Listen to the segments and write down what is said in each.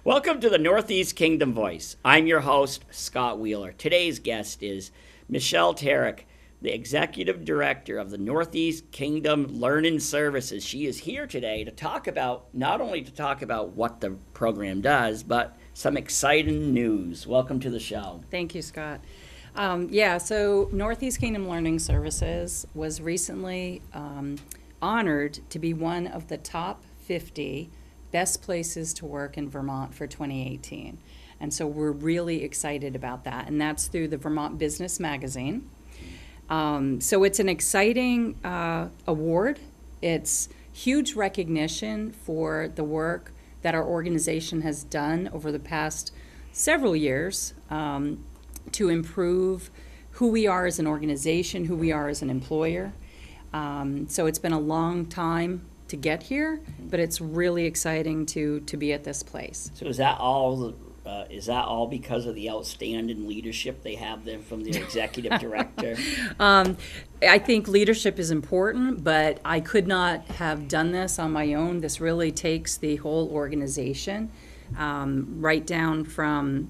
Welcome to the Northeast Kingdom Voice. I'm your host, Scott Wheeler. Today's guest is Michelle Tarryk, the Executive Director of the Northeast Kingdom Learning Services. She is here today to talk about, not only to talk about what the program does, but some exciting news. Welcome to the show. Thank you, Scott. So Northeast Kingdom Learning Services was recently honored to be one of the top 50 best places to work in Vermont for 2018. And so we're really excited about that. And that's through the Vermont Business Magazine. So it's an exciting award. It's huge recognition for the work that our organization has done over the past several years to improve who we are as an organization, who we are as an employer. So it's been a long time to get here, but it's really exciting to be at this place. So is that all because of the outstanding leadership they have there from the executive director? I think leadership is important, but I could not have done this on my own. This really takes the whole organization, right down from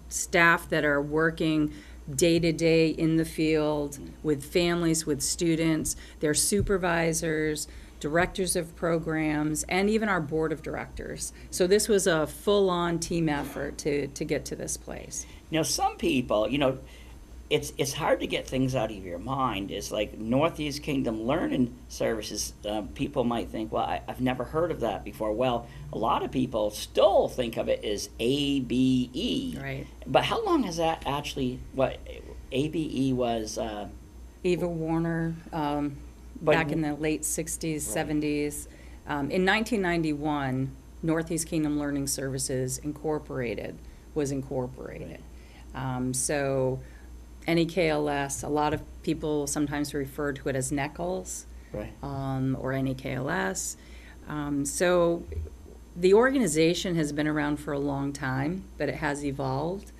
staff that are working day to day in the field with families, with students, their supervisors, directors of programs, and even our board of directors. So this was a full-on team effort to get to this place. Now, some people, it's hard to get things out of your mind. It's like Northeast Kingdom Learning Services. People might think, well, I've never heard of that before. Well, a lot of people still think of it as ABE. Right. But how long has that actually, what ABE was? Eva Warner, back in the late 60s, Right. 70s. In 1991, Northeast Kingdom Learning Services was incorporated. So N.E.K.L.S, a lot of people sometimes refer to it as N.E.K.L.S, Right. or N.E.K.L.S. So the organization has been around for a long time, but it has evolved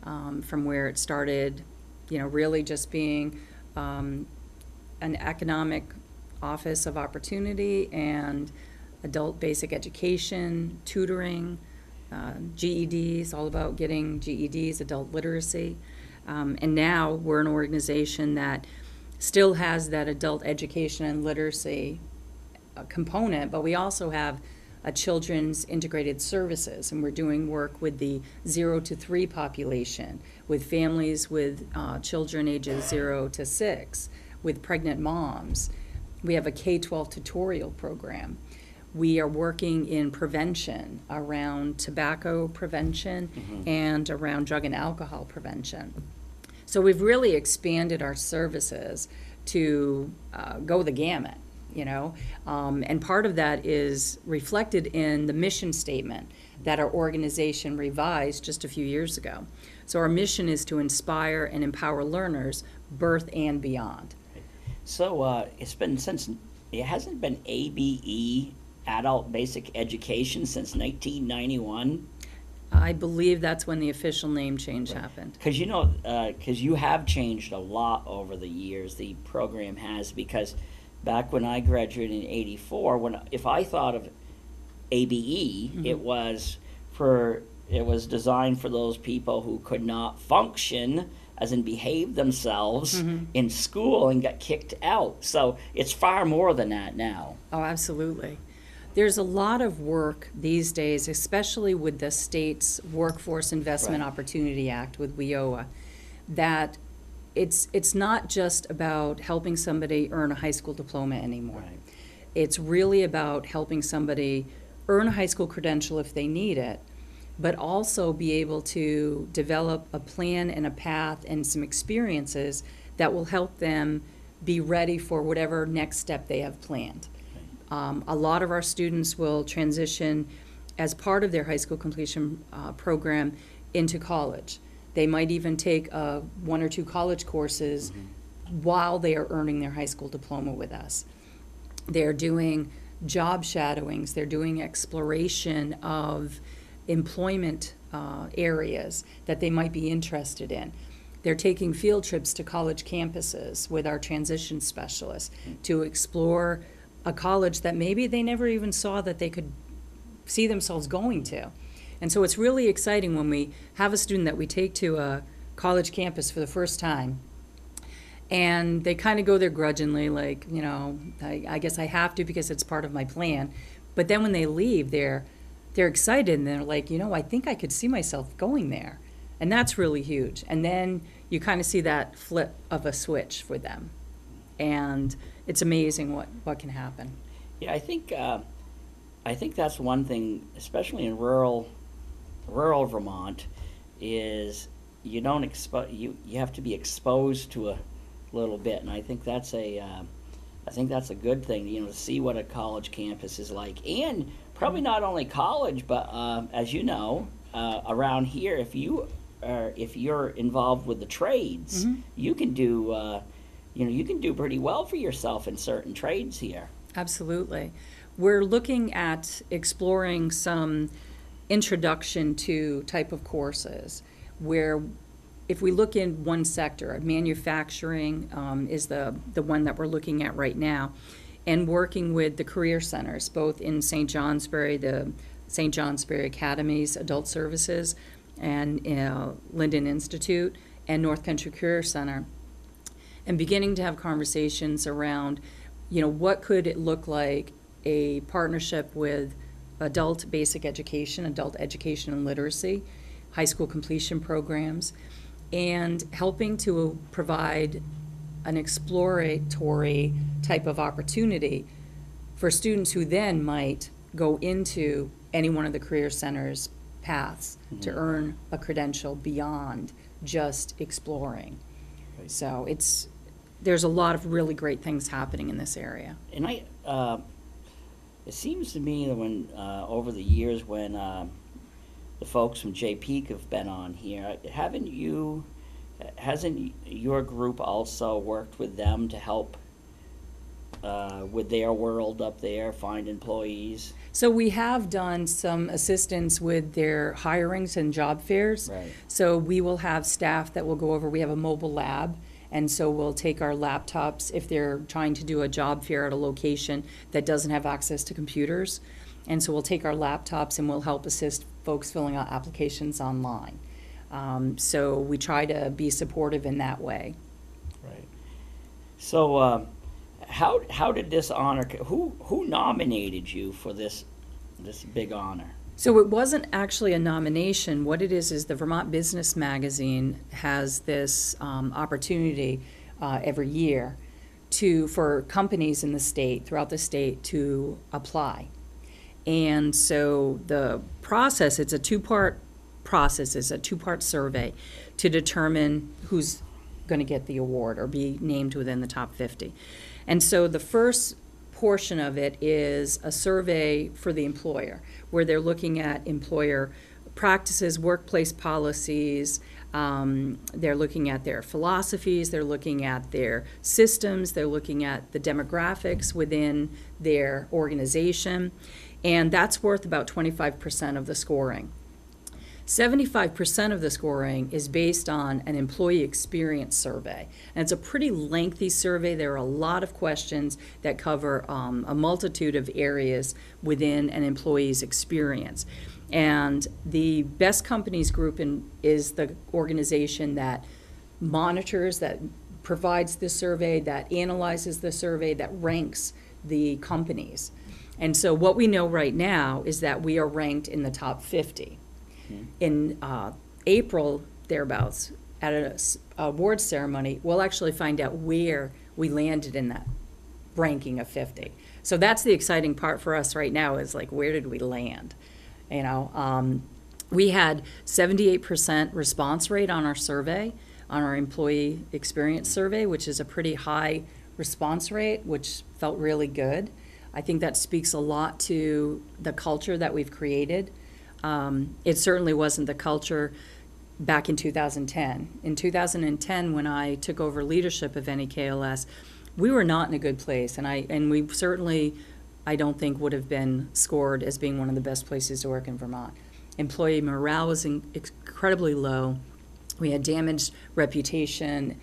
from where it started, really just being an economic office of opportunity and adult basic education, tutoring, GEDs, all about getting GEDs, adult literacy. And now we're an organization that still has that adult education and literacy component, but we also have a children's integrated services, and we're doing work with the 0 to 3 population, with families with children ages 0 to 6, with pregnant moms. We have a K-12 tutorial program. We are working in prevention around tobacco prevention and around drug and alcohol prevention. So we've really expanded our services to go the gamut, and part of that is reflected in the mission statement that our organization revised just a few years ago. So our mission is to inspire and empower learners, birth and beyond. So it hasn't been ABE, Adult Basic Education, since 1991. I believe that's when the official name change happened. Because you have changed a lot over the years. The program has, because back when I graduated in '84, if I thought of ABE, it was designed for those people who could not function, as in behave themselves in school and got kicked out. So it's far more than that now. Oh, absolutely. There's a lot of work these days, especially with the state's Workforce Investment Opportunity Act, with WIOA, that it's not just about helping somebody earn a high school diploma anymore. Right. It's really about helping somebody earn a high school credential if they need it, but also be able to develop a plan and a path and some experiences that will help them be ready for whatever next step they have planned. A lot of our students will transition as part of their high school completion program into college. They might even take 1 or 2 college courses while they are earning their high school diploma with us. They're doing job shadowings, they're doing exploration of employment areas that they might be interested in. They're taking field trips to college campuses with our transition specialists to explore a college that maybe they never even saw that they could see themselves going to. And so it's really exciting when we have a student that we take to a college campus for the first time, and they kind of go there grudgingly, like, I guess I have to because it's part of my plan. But then when they leave, they're excited, and they're like, I think I could see myself going there. And that's really huge. And then you kind of see that flip of a switch for them. And it's amazing what can happen. Yeah, I think that's one thing, especially in rural Vermont, is you don't you have to be exposed to a little bit, and I think that's a good thing, to see what a college campus is like, and probably not only college, but as you know, around here, if you're involved with the trades, you can do you can do pretty well for yourself in certain trades here. Absolutely. We're looking at exploring some introduction to type of courses where, if we look in one sector, manufacturing is the one that we're looking at right now, and working with the career centers, both in St. Johnsbury, the St. Johnsbury Academies, Adult Services, and Linden Institute, and North Country Career Center, and beginning to have conversations around, what could it look like, a partnership with adult basic education, adult education and literacy, high school completion programs, and helping to provide an exploratory type of opportunity for students who then might go into any one of the career centers paths to earn a credential beyond just exploring. Right. So there's a lot of really great things happening in this area. And it seems to me that when over the years when the folks from JP have been on here, hasn't your group also worked with them to help with their world up there, find employees? So we have done some assistance with their hirings and job fairs. Right. So we will have staff that will go over. We have a mobile lab, and so we'll take our laptops if they're trying to do a job fair at a location that doesn't have access to computers. And so we'll take our laptops and we'll help assist folks filling out applications online. So we try to be supportive in that way. Right. So how did this honor? Who nominated you for this big honor? So it wasn't actually a nomination. What it is the Vermont Business Magazine has this opportunity every year for companies in the state, throughout the state, to apply. And so the process, it's a two-part process, it's a two-part survey to determine who's going to get the award or be named within the top 50. And so the first portion of it is a survey for the employer, where they're looking at employer practices, workplace policies, they're looking at their philosophies, they're looking at their systems, they're looking at the demographics within their organization, and that's worth about 25% of the scoring. 75% of the scoring is based on an employee experience survey. And it's a pretty lengthy survey. There are a lot of questions that cover a multitude of areas within an employee's experience. And the Best Companies Group is the organization that monitors, that provides the survey, that analyzes the survey, that ranks the companies. And so what we know right now is that we are ranked in the top 50. In April, thereabouts, at an awards ceremony, we'll actually find out where we landed in that ranking of 50. So that's the exciting part for us right now, is like, where did we land? We had 78% response rate on our survey, on our employee experience survey, which is a pretty high response rate, which felt really good. I think that speaks a lot to the culture that we've created. It certainly wasn't the culture back in 2010. In 2010, when I took over leadership of N.E.K.L.S, we were not in a good place, and we certainly I don't think would have been scored as being one of the best places to work in Vermont. Employee morale was incredibly low. We had damaged reputation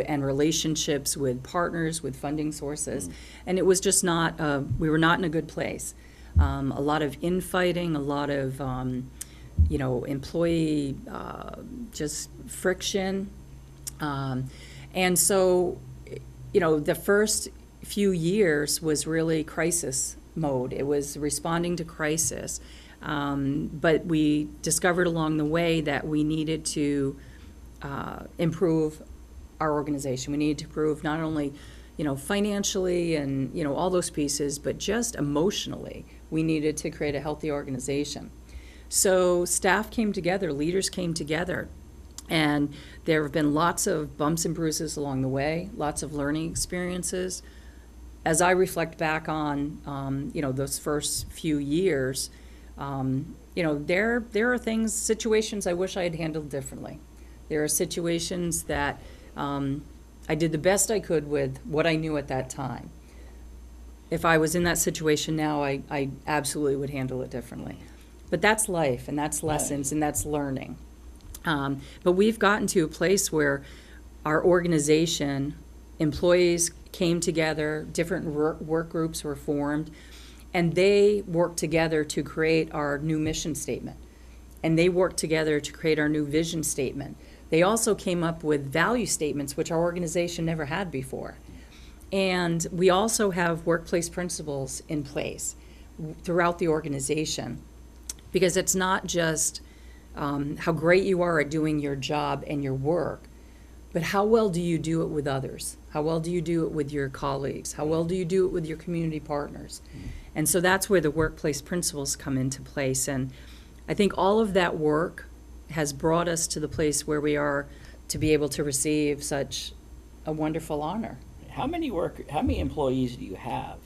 and relationships with partners, with funding sources, and it was just not, we were not in a good place. A lot of infighting, a lot of, employee just friction. And so, the first few years was really crisis mode. It was responding to crisis. But we discovered along the way that we needed to improve our organization. We needed to improve not only, financially and, all those pieces, but just emotionally. We needed to create a healthy organization. So staff came together, leaders came together, and there have been lots of bumps and bruises along the way, lots of learning experiences. As I reflect back on, those first few years, there are situations I wish I had handled differently. There are situations that I did the best I could with what I knew at that time. If I was in that situation now, I absolutely would handle it differently. But that's life, and that's lessons, and that's learning. But we've gotten to a place where our organization, employees came together, different work groups were formed, and they worked together to create our new mission statement. And they worked together to create our new vision statement. They also came up with value statements, which our organization never had before. And we also have workplace principles in place throughout the organization, because it's not just how great you are at doing your job and your work, but how well do you do it with others? How well do you do it with your colleagues? How well do you do it with your community partners? And so that's where the workplace principles come into place. And I think all of that work has brought us to the place where we are to be able to receive such a wonderful honor. How many employees do you have?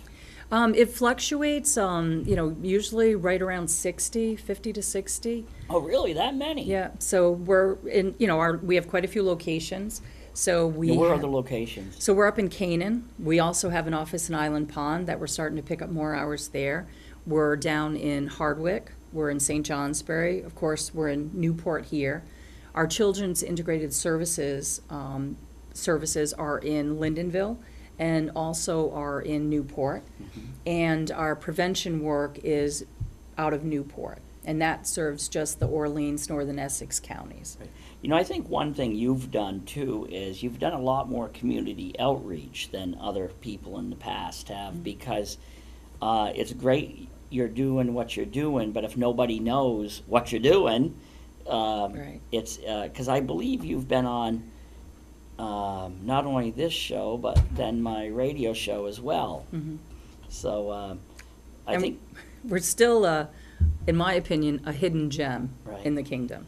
It fluctuates, usually right around 50 to 60. Oh, really? That many? Yeah. So we're in, we have quite a few locations. So where are the locations? So we're up in Canaan. We also have an office in Island Pond that we're starting to pick up more hours there. We're down in Hardwick. We're in St. Johnsbury. Of course, we're in Newport here. Our children's integrated services are in Lindenville and also are in Newport. And our prevention work is out of Newport. And that serves just the Orleans, Northern Essex counties. Right. I think one thing you've done too is you've done a lot more community outreach than other people in the past have, because it's great you're doing what you're doing, but if nobody knows what you're doing, Right. it's because I believe you've been on not only this show, but then my radio show as well. So I think we're still, in my opinion, a hidden gem Right. in the kingdom.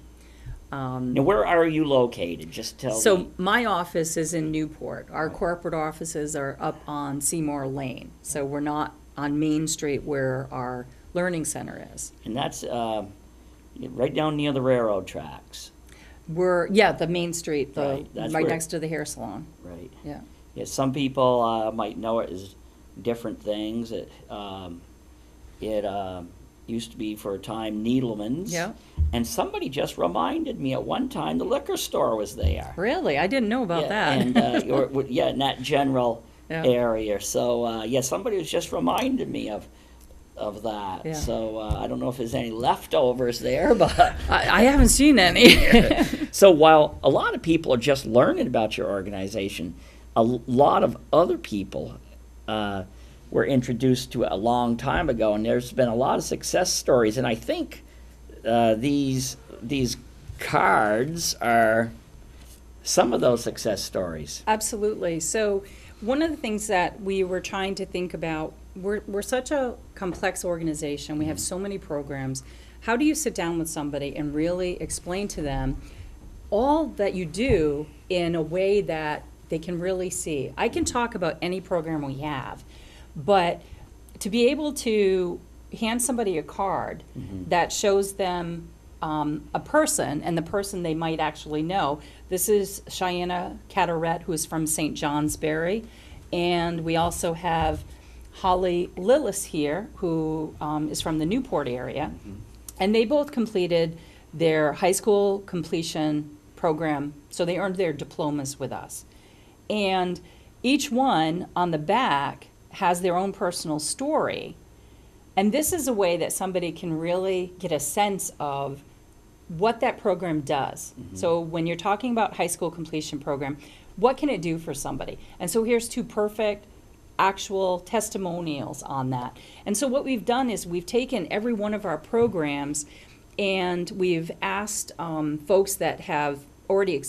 Now, where are you located? Just tell me. So my office is in Newport. Our corporate offices are up on Seymour Lane. So we're not on Main Street where our learning center is. And that's right down near the railroad tracks. The Main Street, Right, that's right where- next to the hair salon. Right. Yeah. Yeah, some people might know it as different things. It used to be for a time Needleman's. Yeah. And somebody just reminded me at one time the liquor store was there. Really? I didn't know about that. And in that general Yeah. area. So somebody was just reminded me of that. Yeah. So I don't know if there's any leftovers there, but I haven't seen any. so while a lot of people are just learning about your organization, a lot of other people were introduced to it a long time ago, and there's been a lot of success stories. And I think these cards are some of those success stories. Absolutely. So one of the things that we were trying to think about, we're such a complex organization. We have so many programs. How do you sit down with somebody and really explain to them all that you do in a way that they can really see? I can talk about any program we have, but to be able to hand somebody a card that shows them a person, and the person they might actually know. This is Cheyenne Carteret, who is from St. Johnsbury, and we also have Holly Lillis here, who is from the Newport area. And they both completed their high school completion program, so they earned their diplomas with us. And each one on the back has their own personal story. And this is a way that somebody can really get a sense of what that program does. So when you're talking about high school completion program, what can it do for somebody? And so here's two perfect actual testimonials on that. And so what we've done is we've taken every one of our programs and we've asked folks that have already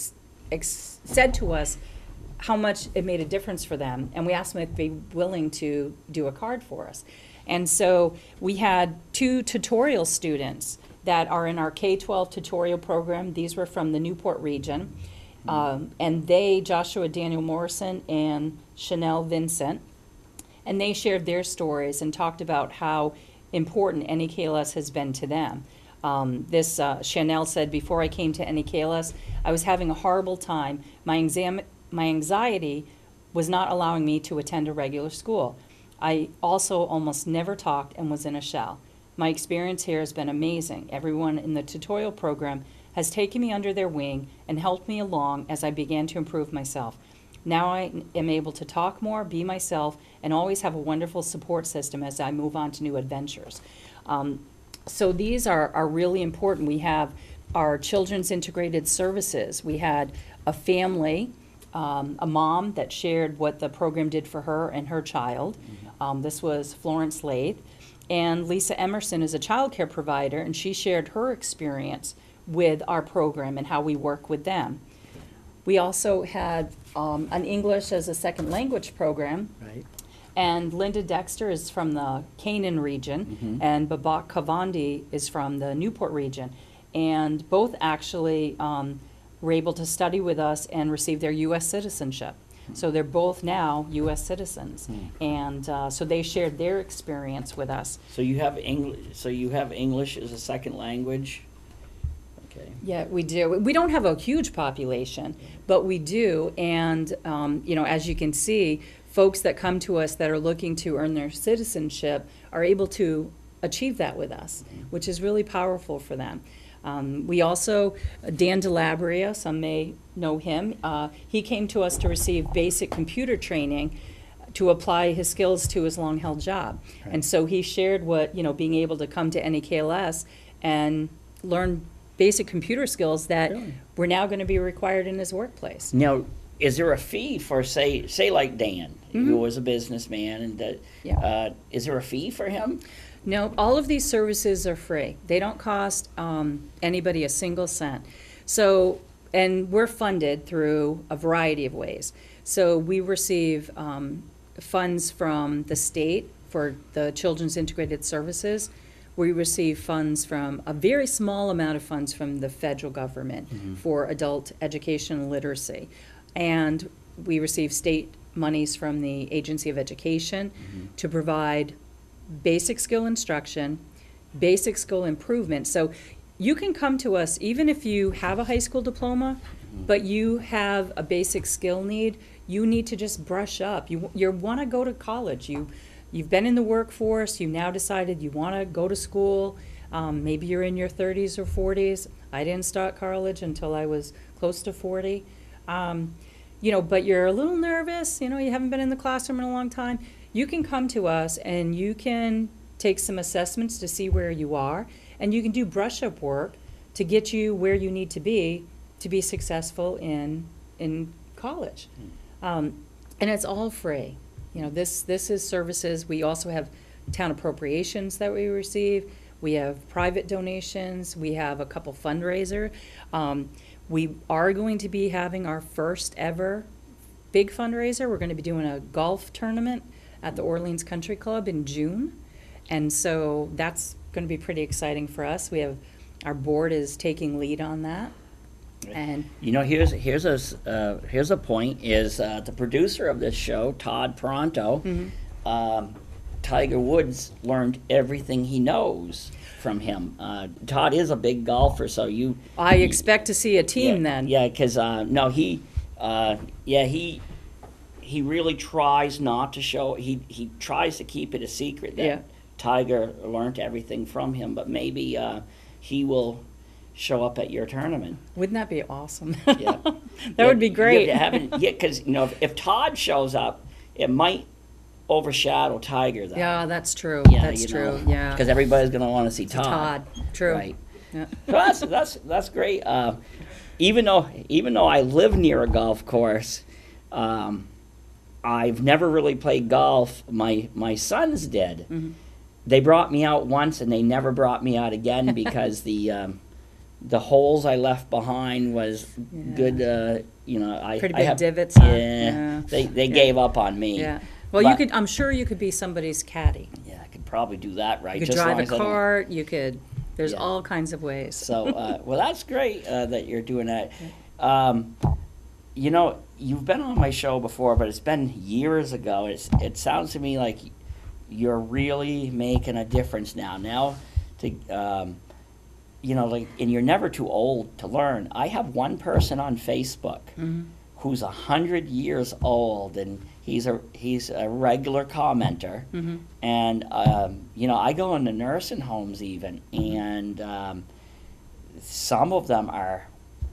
said to us how much it made a difference for them, and we asked them if they'd be willing to do a card for us. And so we had 2 tutorial students that are in our K-12 tutorial program. These were from the Newport region. And they, Joshua Daniel Morrison and Chanel Vincent, and they shared their stories and talked about how important N.E.K.L.S has been to them. Chanel said, before I came to N.E.K.L.S, I was having a horrible time. My anxiety was not allowing me to attend a regular school. I also almost never talked and was in a shell. My experience here has been amazing. Everyone in the tutorial program has taken me under their wing and helped me along as I began to improve myself. Now I am able to talk more, be myself, and always have a wonderful support system as I move on to new adventures. So these are really important. We have our children's integrated services. We had a family, a mom that shared what the program did for her and her child. This was Florence Lath. And Lisa Emerson is a child care provider, and she shared her experience with our program and how we work with them. We also had an English as a second language program. Right. And Linda Dexter is from the Canaan region, and Babak Kavandi is from the Newport region. And both actually were able to study with us and receive their U.S. citizenship. So they're both now U.S. citizens. And so they shared their experience with us. So you have English. So you have English as a second language. Okay. Yeah, we do. We don't have a huge population, but we do. And as you can see, folks that come to us that are looking to earn their citizenship are able to achieve that with us, which is really powerful for them. We also, Dan Delabria, some may know him, he came to us to receive basic computer training to apply his skills to his long-held job. Right. And so he shared what, being able to come to N.E.K.L.S and learn basic computer skills that Really? were now going to be required in his workplace. Now, is there a fee for say like Dan, who was a businessman, and Yeah. is there a fee for him? No, all of these services are free. They don't cost anybody a single cent. So, and we're funded through a variety of ways. So we receive funds from the state for the Children's Integrated Services. We receive funds from, a very small amount of funds from the federal government for adult education and literacy. And we receive state monies from the Agency of Education to provide basic skill instruction, basic skill improvement. So you can come to us even if you have a high school diploma, but you have a basic skill need. You need to just brush up. You want to go to college. You've been in the workforce. You now decided you want to go to school. Maybe you're in your 30s or 40s. I didn't start college until I was close to 40. But you're a little nervous. You haven't been in the classroom in a long time. You can come to us and you can take some assessments to see where you are, and you can do brush-up work to get you where you need to be successful in college. And it's all free. This is services. We also have town appropriations that we receive. We have private donations. We have a couple fundraiser. We are going to be having our first ever big fundraiser. We're going to be doing a golf tournament at the Orleans Country Club in June. And so that's going to be pretty exciting for us. Our board is taking lead on that. And here's a point is the producer of this show, Todd Pronto. Tiger Woods learned everything he knows from him. Todd is a big golfer, so I expect to see a team then. Yeah, because he really tries not to show. He tries to keep it a secret that Yeah. Tiger learned everything from him. But maybe he will show up at your tournament. Wouldn't that be awesome? Yeah. That would be great. Yeah, because if Todd shows up, it might overshadow Tiger. Though. Yeah, that's true. Yeah, That's true. Yeah. Because everybody's going to want to see Todd. Todd. True. Right. Yeah. So that's great. Even though I live near a golf course, I've never really played golf. My sons did. Mm-hmm. They brought me out once, and they never brought me out again because the holes I left behind was good. Pretty I big have, divots. Huh? Yeah, they gave up on me. Yeah. Well, But- I'm sure you could be somebody's caddy. Yeah, I could probably do that right. You could just as drive long a as I don't- cart. You could. There's Yeah. all kinds of ways. So, well, that's great that you're doing that. You've been on my show before, but it's been years ago. It sounds to me like you're really making a difference now. Now, and you're never too old to learn. I have one person on Facebook who's 100 years old, and he's a regular commenter. And I go into nursing homes even, and some of them are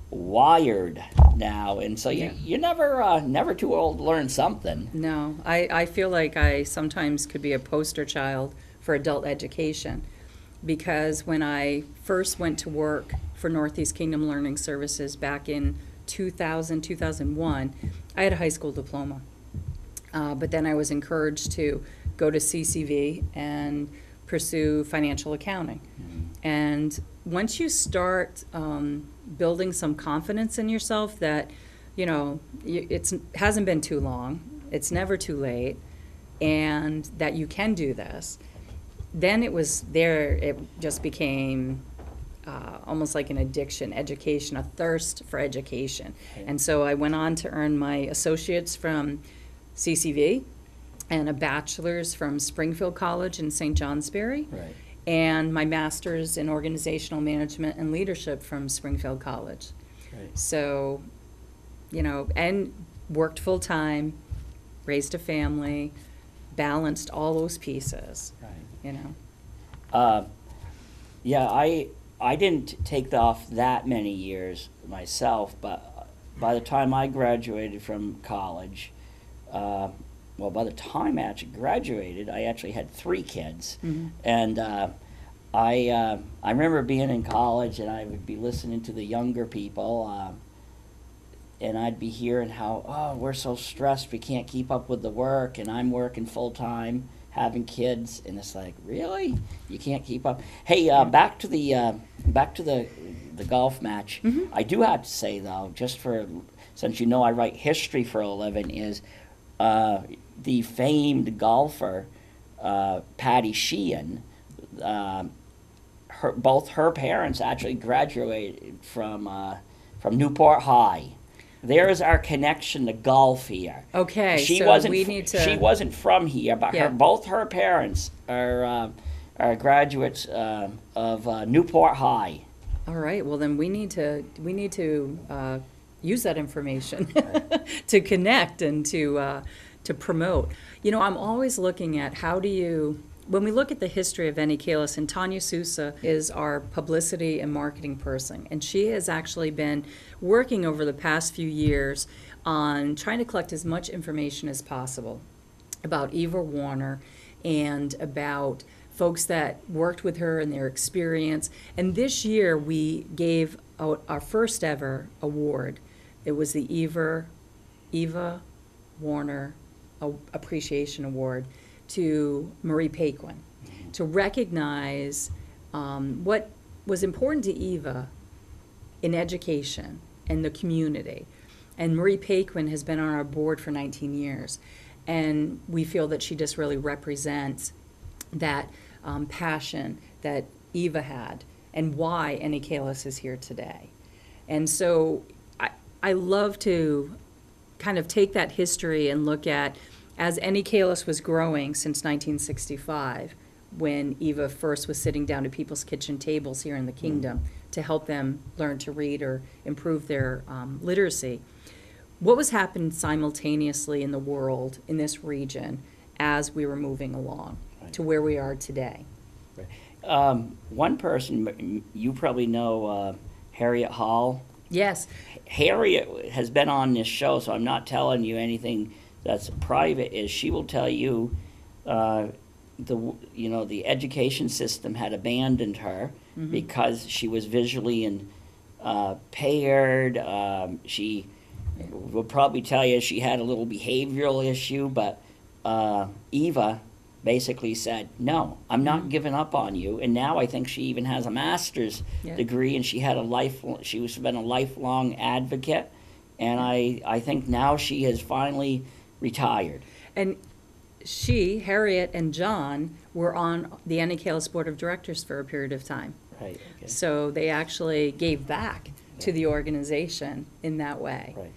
wired now, and so you're never too old to learn something. No, I feel like I sometimes could be a poster child for adult education, because when I first went to work for Northeast Kingdom Learning Services back in 2001, I had a high school diploma. But then I was encouraged to go to CCV and pursue financial accounting. And once you start building some confidence in yourself that, it hasn't been too long, it's never too late, and that you can do this, then it just became almost like an addiction, education, a thirst for education. And so I went on to earn my associates from CCV and a bachelor's from Springfield College in St. Johnsbury. Right. And my master's in organizational management and leadership from Springfield College. Right. So, and worked full time, raised a family, balanced all those pieces. Right. Yeah, I didn't take off that many years myself, but by the time I graduated from college, by the time I actually graduated, I actually had 3 kids. And I remember being in college, and I would be listening to the younger people, and I'd be hearing how, we're so stressed, we can't keep up with the work, and I'm working full-time, having kids, and it's like, really? You can't keep up? Hey, back to the golf match. I do have to say, though, since I write history for a living, is the famed golfer Patty Sheehan. Both her parents actually graduated from Newport High. There's our connection to golf here. Okay, She so wasn't. we need to. She wasn't from here, but Yeah. both her parents are graduates of Newport High. All right. Well, then we need to use that information to connect and to promote. I'm always looking at when we look at the history of N.E.K.L.S, and Tanya Sousa is our publicity and marketing person, and she has actually been working over the past few years on trying to collect as much information as possible about Eva Warner and about folks that worked with her and their experience. And this year we gave out our first ever award. It was the Eva Warner Appreciation Award to Marie Paquin to recognize what was important to Eva in education and the community. And Marie Paquin has been on our board for 19 years. And we feel that she just really represents that passion that Eva had and why N.E.K.L.S is here today. And so I love to kind of take that history and look at, as N.E.K.L.S was growing since 1965, when Eva first was sitting down at people's kitchen tables here in the kingdom to help them learn to read or improve their literacy. what was happening simultaneously in the world, in this region, as we were moving along to where we are today. One person, you probably know Harriet Hall. Yes. Harriet has been on this show, so I'm not telling you anything that's private. Is she will tell you, the education system had abandoned her because she was visually impaired. She will probably tell you she had a little behavioral issue, but Eva basically said, no, I'm not giving up on you. And now I think she even has a master's degree, and she was been a lifelong advocate. And I think now she has finally retired. And Harriet and John, were on the N.E.K.L.S Board of Directors for a period of time. Right. Okay. So they actually gave back to the organization in that way. Right.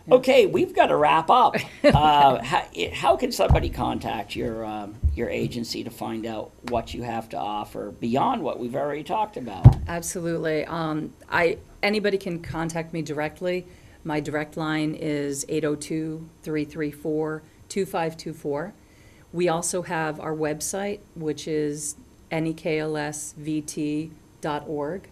Okay, we've got to wrap up. How can somebody contact your agency to find out what you have to offer beyond what we've already talked about? Absolutely. Anybody can contact me directly. My direct line is 802-334-2524. We also have our website, which is NEKLSVT.org.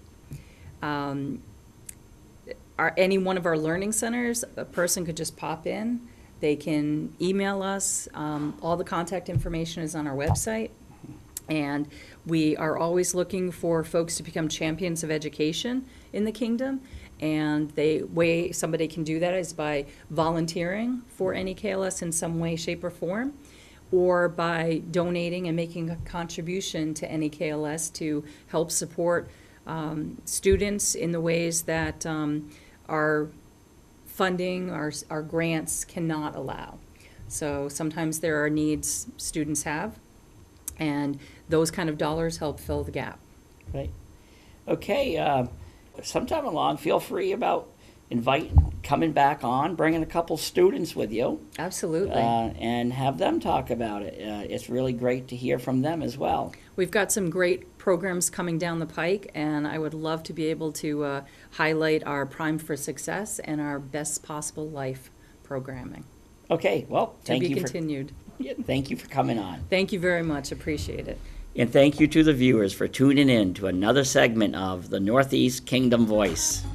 Any one of our learning centers, a person could just pop in. They can email us. All the contact information is on our website. And we are always looking for folks to become champions of education in the kingdom. And the way somebody can do that is by volunteering for N.E.K.L.S in some way, shape, or form, or by donating and making a contribution to N.E.K.L.S to help support students in the ways that our funding, our grants cannot allow. So sometimes there are needs students have, and those kind of dollars help fill the gap. Right. Okay. Sometime along, feel free about coming back on, bringing a couple students with you. Absolutely. And have them talk about it. It's really great to hear from them as well. We've got some great programs coming down the pike, and I would love to be able to highlight our Prime for Success and our Best Possible Life programming. Okay, well, To be continued. Thank you for coming on. Thank you very much. Appreciate it. And thank you to the viewers for tuning in to another segment of the Northeast Kingdom Voice.